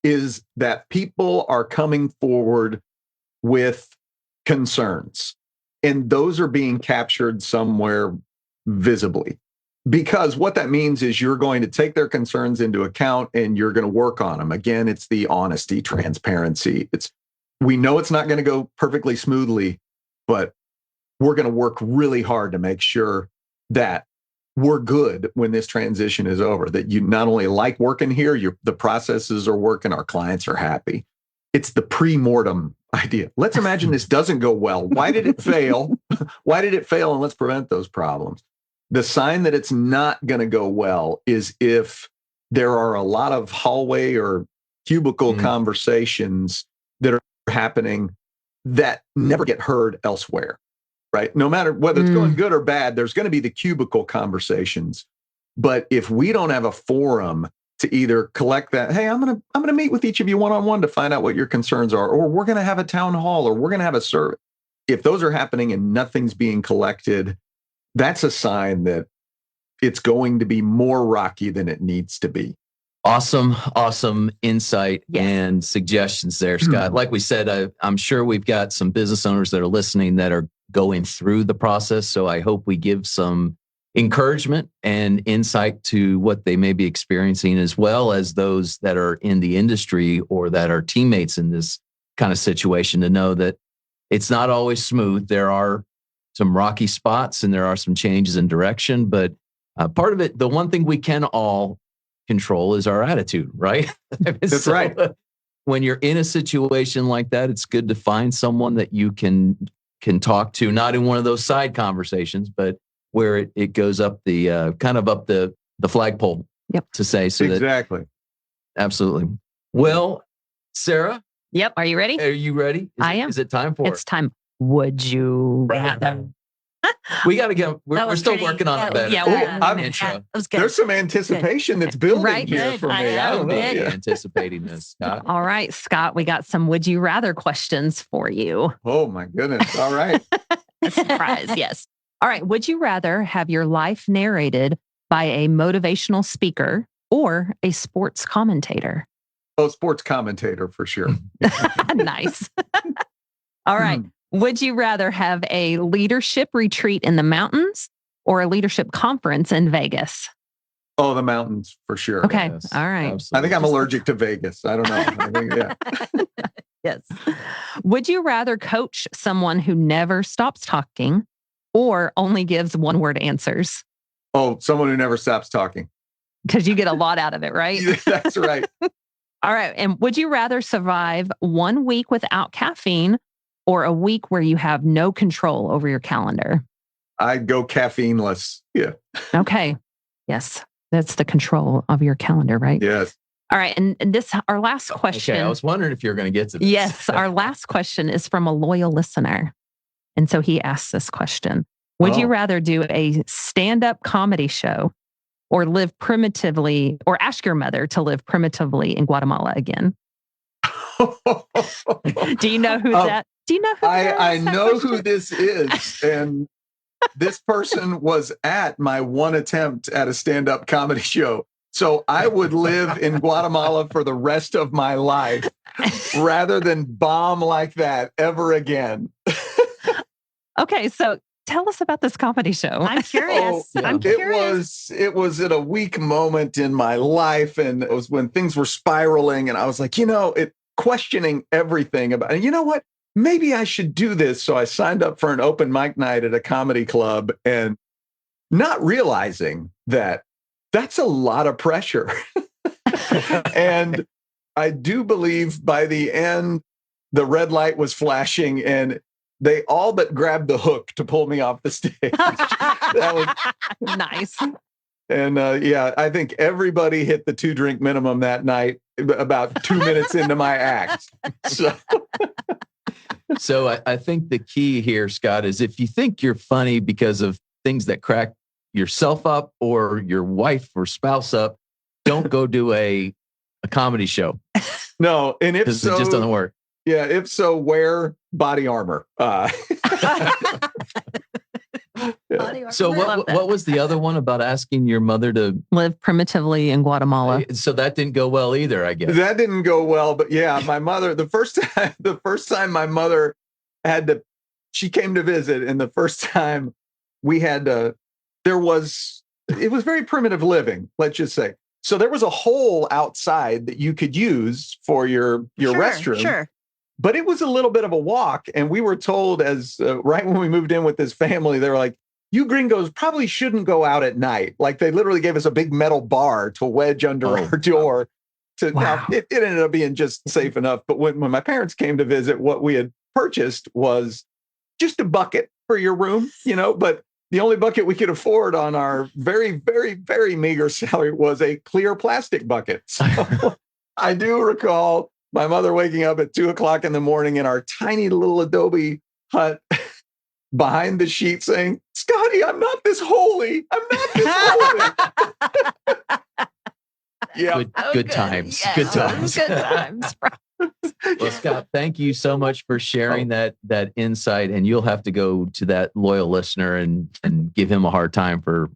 is that people are coming forward with concerns, and those are being captured somewhere visibly. Because what that means is you're going to take their concerns into account and you're going to work on them. Again, it's the honesty, transparency. We know it's not going to go perfectly smoothly, but we're going to work really hard to make sure that we're good when this transition is over, that you not only like working here, the processes are working, our clients are happy. It's the pre-mortem idea. Let's imagine this doesn't go well. Why did it fail? Why did it fail? And let's prevent those problems. The sign that it's not going to go well is if there are a lot of hallway or cubicle conversations that are happening that never get heard elsewhere, right? No matter whether it's going good or bad, there's going to be the cubicle conversations. But if we don't have a forum to either collect that, hey, I'm going to meet with each of you one-on-one to find out what your concerns are, or we're going to have a town hall, or we're going to have a survey. If those are happening and nothing's being collected, that's a sign that it's going to be more rocky than it needs to be. Awesome insight and suggestions there, Scott. Like we said, I'm sure we've got some business owners that are listening that are going through the process. So I hope we give some encouragement and insight to what they may be experiencing, as well as those that are in the industry or that are teammates in this kind of situation, to know that it's not always smooth. There are some rocky spots and there are some changes in direction, but part of it, the one thing we can all control is our attitude, right? That's right. When you're in a situation like that, it's good to find someone that you can talk to, not in one of those side conversations, but where it goes up the kind of up the flagpole. Yep. To say so exactly. That absolutely. Well, Sarah. Yep. Are you ready? Are you ready? I am. Is it time for? It's time. Would you rather? We got to get. We're still working on it better. Yeah, there's some anticipation that's building here good. for me. I don't know. Yeah. Anticipating this, Scott. All right, Scott, we got some would you rather questions for you. Oh my goodness. All right. A surprise, yes. All right. Would you rather have your life narrated by a motivational speaker or a sports commentator? Oh, sports commentator for sure. Nice. All right. Would you rather have a leadership retreat in the mountains or a leadership conference in Vegas? Oh, the mountains for sure. Okay. Yes, all right. absolutely. I think I'm allergic to Vegas. I don't know. I think, yeah. Yes. Would you rather coach someone who never stops talking or only gives one-word answers? Oh, someone who never stops talking. Because you get a lot out of it, right? That's right. All right. And would you rather survive 1 week without caffeine or a week where you have no control over your calendar? I'd go caffeineless. Yeah. Okay. Yes. That's the control of your calendar, right? Yes. All right. And this, our last question. Okay. I was wondering if you were going to get to this. Yes. Our last question is from a loyal listener. And so he asks this question. Would you rather do a stand-up comedy show or live primitively, or ask your mother to live primitively in Guatemala again? Do you know who that? Do you know who I know who this is. And this person was at my one attempt at a stand-up comedy show. So I would live in Guatemala for the rest of my life rather than bomb like that ever again. Okay, so tell us about this comedy show. I'm curious. I'm curious. It was at a weak moment in my life, and it was when things were spiraling, and I was like, questioning everything about, and you know what? Maybe I should do this. So I signed up for an open mic night at a comedy club, and not realizing that that's a lot of pressure. And I do believe by the end, the red light was flashing and they all but grabbed the hook to pull me off the stage. That was nice. And I think everybody hit the 2-drink minimum that night about 2 minutes into my act. So I think the key here, Scott, is if you think you're funny because of things that crack yourself up or your wife or spouse up, don't go do a comedy show. No, and if so, it just doesn't work. Yeah, if so, wear body armor. So what was the other one about asking your mother to live primitively in Guatemala? So that didn't go well either, I guess. That didn't go well, but yeah, my mother, the first time my mother she came to visit, and the first time we had it was very primitive living, let's just say. So there was a hole outside that you could use for your restroom. Sure. But it was a little bit of a walk. And we were told right when we moved in with this family, they were like, you gringos probably shouldn't go out at night. Like they literally gave us a big metal bar to wedge under our door. Now, it ended up being just safe enough. But when my parents came to visit, what we had purchased was just a bucket for your room, but the only bucket we could afford on our very, very, very meager salary was a clear plastic bucket. So I do recall my mother waking up at 2:00 in the morning in our tiny little adobe hut behind the sheet saying, Scotty, I'm not this holy. I'm not this holy. Yeah. Good times. Yes. Good times. Good times. Well, Scott, thank you so much for sharing that insight. And you'll have to go to that loyal listener and give him a hard time for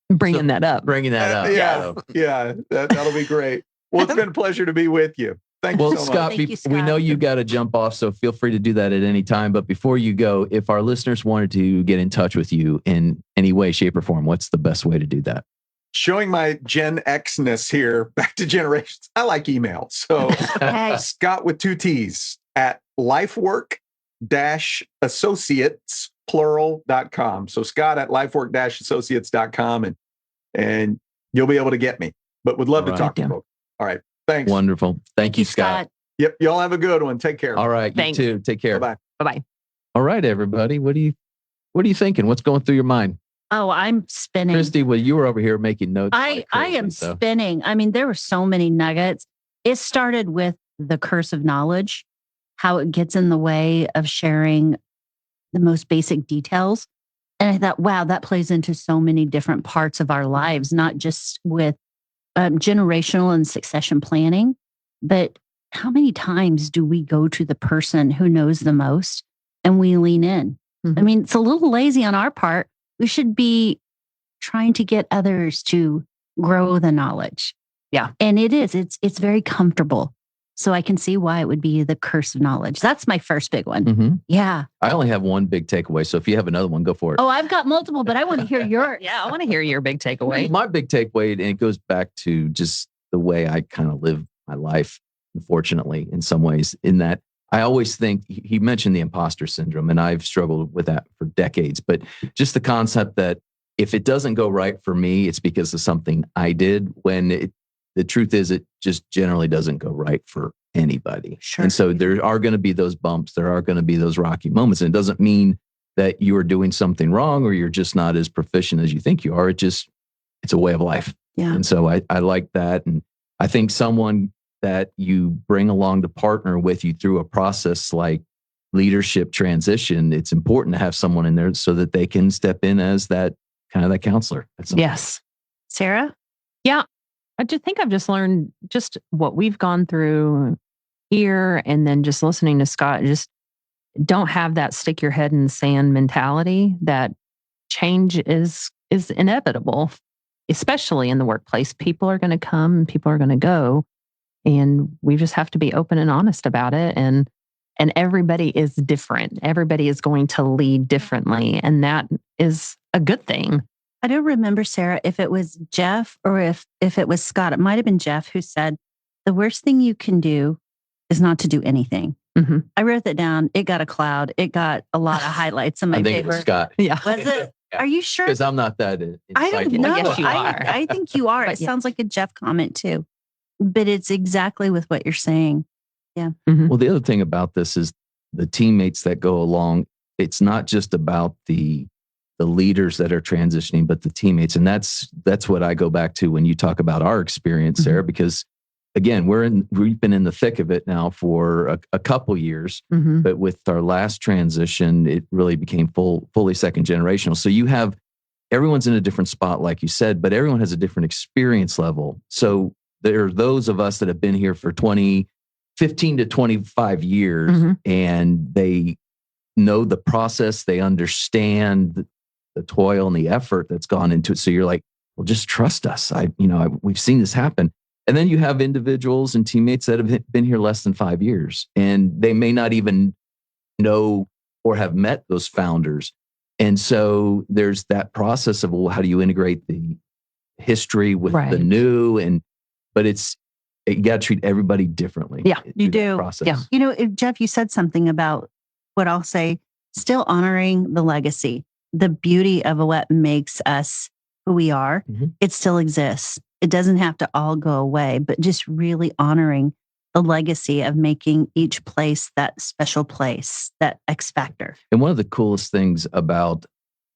bringing that up. Bringing that up. Yeah, that'll be great. Well, it's been a pleasure to be with you. Thank you so Scott, much. Thank you, Scott. we know you got to jump off, so feel free to do that at any time. But before you go, if our listeners wanted to get in touch with you in any way, shape, or form, what's the best way to do that? Showing my Gen X-ness here back to generations. I like email. So Hey. Scott with 2 T's at lifework-associates, plural.com. So Scott at lifework-associates.com and you'll be able to get me. But would love to talk to folks. All right. Thanks. Wonderful. Thank you, Scott. Yep. Y'all have a good one. Take care. All right. Thanks. You too. Take care. Bye-bye. Bye-bye. All right, everybody. What are you thinking? What's going through your mind? Oh, I'm spinning. Christy, well, you were over here making notes. I am spinning. I mean, there were so many nuggets. It started with the curse of knowledge, how it gets in the way of sharing the most basic details. And I thought, wow, that plays into so many different parts of our lives, not just with generational and succession planning, but how many times do we go to the person who knows the most and we lean in? Mm-hmm. I mean, it's a little lazy on our part. We should be trying to get others to grow the knowledge. Yeah. And it's very comfortable. So I can see why it would be the curse of knowledge. That's my first big one. Mm-hmm. Yeah. I only have one big takeaway. So if you have another one, go for it. Oh, I've got multiple, but I want to hear yours. Yeah, I want to hear your big takeaway. My big takeaway, and it goes back to just the way I kind of live my life, unfortunately, in some ways, in that I always think he mentioned the imposter syndrome, and I've struggled with that for decades. But just the concept that if it doesn't go right for me, it's because of something I did, when the truth is it just generally doesn't go right for anybody. Sure. And so there are going to be those bumps. There are going to be those rocky moments. And it doesn't mean that you are doing something wrong or you're just not as proficient as you think you are. It's a way of life. Yeah. And so I like that. And I think someone that you bring along to partner with you through a process like leadership transition, it's important to have someone in there so that they can step in as that kind of that counselor. Yes. Sarah? Yeah. I just think I've just learned just what we've gone through here, and then just listening to Scott, just don't have that stick your head in the sand mentality that change is inevitable, especially in the workplace. People are going to come and people are going to go, and we just have to be open and honest about it. And everybody is different. Everybody is going to lead differently, and that is a good thing. I don't remember, Sarah, if it was Jeff or if it was Scott. It might have been Jeff who said, the worst thing you can do is not to do anything. Mm-hmm. I wrote that down. It got a cloud. It got a lot of highlights in my I think paper. it was Scott. Yeah. Was it? Yeah. Are you sure? Because I'm not that I don't insightful. know. Yes, you are. I think you are. It But yeah. sounds like a Jeff comment too. But it's exactly with what you're saying. Yeah. Mm-hmm. Well, the other thing about this is the teammates that go along. It's not just about the leaders that are transitioning, but the teammates. And that's what I go back to when you talk about our experience, Sarah, because again, we've been in the thick of it now for a couple years, Mm-hmm. but with our last transition, it really became fully second generational. So everyone's in a different spot, like you said, but everyone has a different experience level. So there are those of us that have been here for 15 to 25 years, Mm-hmm. and they know the process, they understand the toil and the effort that's gone into it. So you're like, well, just trust us. We've seen this happen. And then you have individuals and teammates that have been here less than 5 years, and they may not even know or have met those founders. And so there's that process of, well, how do you integrate the history with the new? But you got to treat everybody differently. Yeah, you do. Process. Yeah. You know, Jeff, you said something about what I'll say, still honoring the legacy, the beauty of what makes us who we are. Mm-hmm. It still exists. It doesn't have to all go away, but just really honoring the legacy of making each place that special place, that X factor. And one of the coolest things about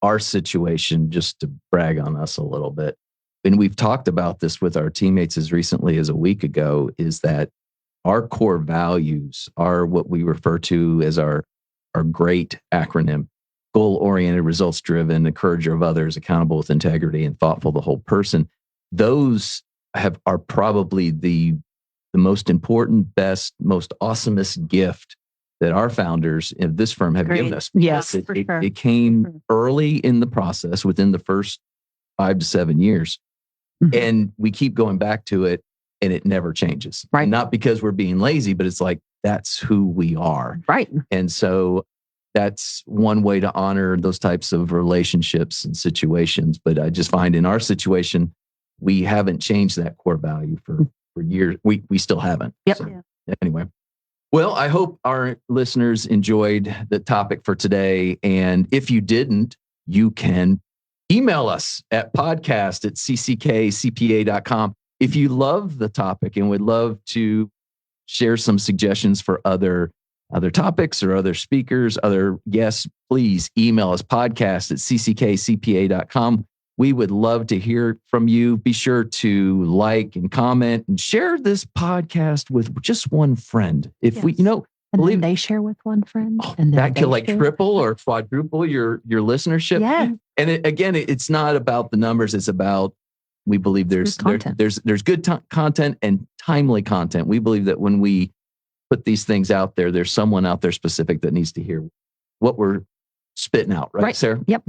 our situation, just to brag on us a little bit, and we've talked about this with our teammates as recently as a week ago, is that our core values are what we refer to as our GREAT acronym: goal-oriented, results-driven, encourager of others, accountable with integrity, and thoughtful, the whole person. Those are probably the most important, best, most awesomest gift that our founders of this firm have given us. Yes, It, for it, sure. it came early in the process, within the first 5 to 7 years. Mhm. And we keep going back to it. and it never changes. Right. Not because we're being lazy, but it's like, that's who we are. Right. And so that's one way to honor those types of relationships and situations. But I just find in our situation, we haven't changed that core value for years. We still haven't. Yep. So, anyway. Well, I hope our listeners enjoyed the topic for today. And if you didn't, you can email us at podcast@cckcpa.com. If you love the topic and would love to share some suggestions for other topics or other speakers, other guests, please email us podcast@cckcpa.com. We would love to hear from you. Be sure to like and comment and share this podcast with just one friend. If we, and then they share with one friend, and then that could they share. triple or quadruple your listenership. Yeah. And it's not about the numbers. It's about, we believe there's good content and timely content. We believe that when we put these things out there, there's someone out there specific that needs to hear what we're spitting out. Right, Sarah? Yep.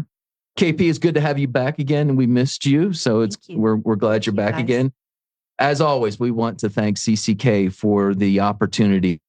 KP, it's good to have you back again, and we missed you. So we're glad you're back again. As always, we want to thank CCK for the opportunity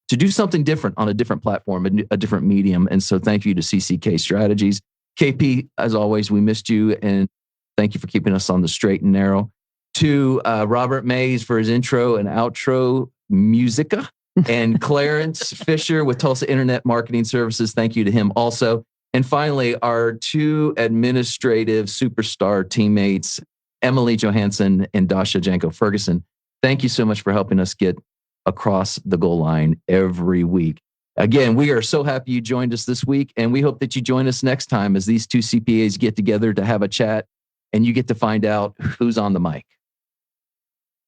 to do something different on a different platform, a different medium. And so thank you to CCK Strategies. KP, as always, we missed you, and thank you for keeping us on the straight and narrow. To Robert Mays for his intro and outro musica, and Clarence Fisher with Tulsa Internet Marketing Services. Thank you to him also. And finally, our two administrative superstar teammates, Emily Johansson and Dasha Janko Ferguson. Thank you so much for helping us get across the goal line every week. Again, we are so happy you joined us this week, and we hope that you join us next time as these two CPAs get together to have a chat, and you get to find out who's on the mic.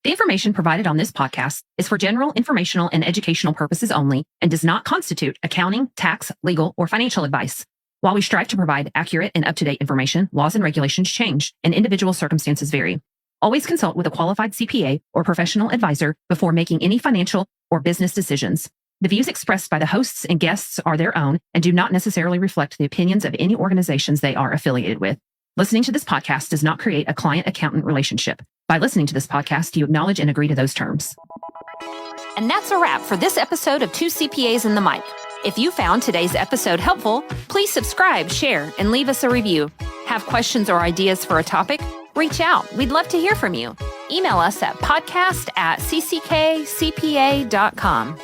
The information provided on this podcast is for general informational and educational purposes only and does not constitute accounting, tax, legal, or financial advice. While we strive to provide accurate and up-to-date information, laws and regulations change and individual circumstances vary. Always consult with a qualified CPA or professional advisor before making any financial or business decisions. The views expressed by the hosts and guests are their own and do not necessarily reflect the opinions of any organizations they are affiliated with. Listening to this podcast does not create a client-accountant relationship. By listening to this podcast, you acknowledge and agree to those terms. And that's a wrap for this episode of Two CPAs and the Mic. If you found today's episode helpful, please subscribe, share, and leave us a review. Have questions or ideas for a topic? Reach out. We'd love to hear from you. Email us at podcast@cckcpa.com.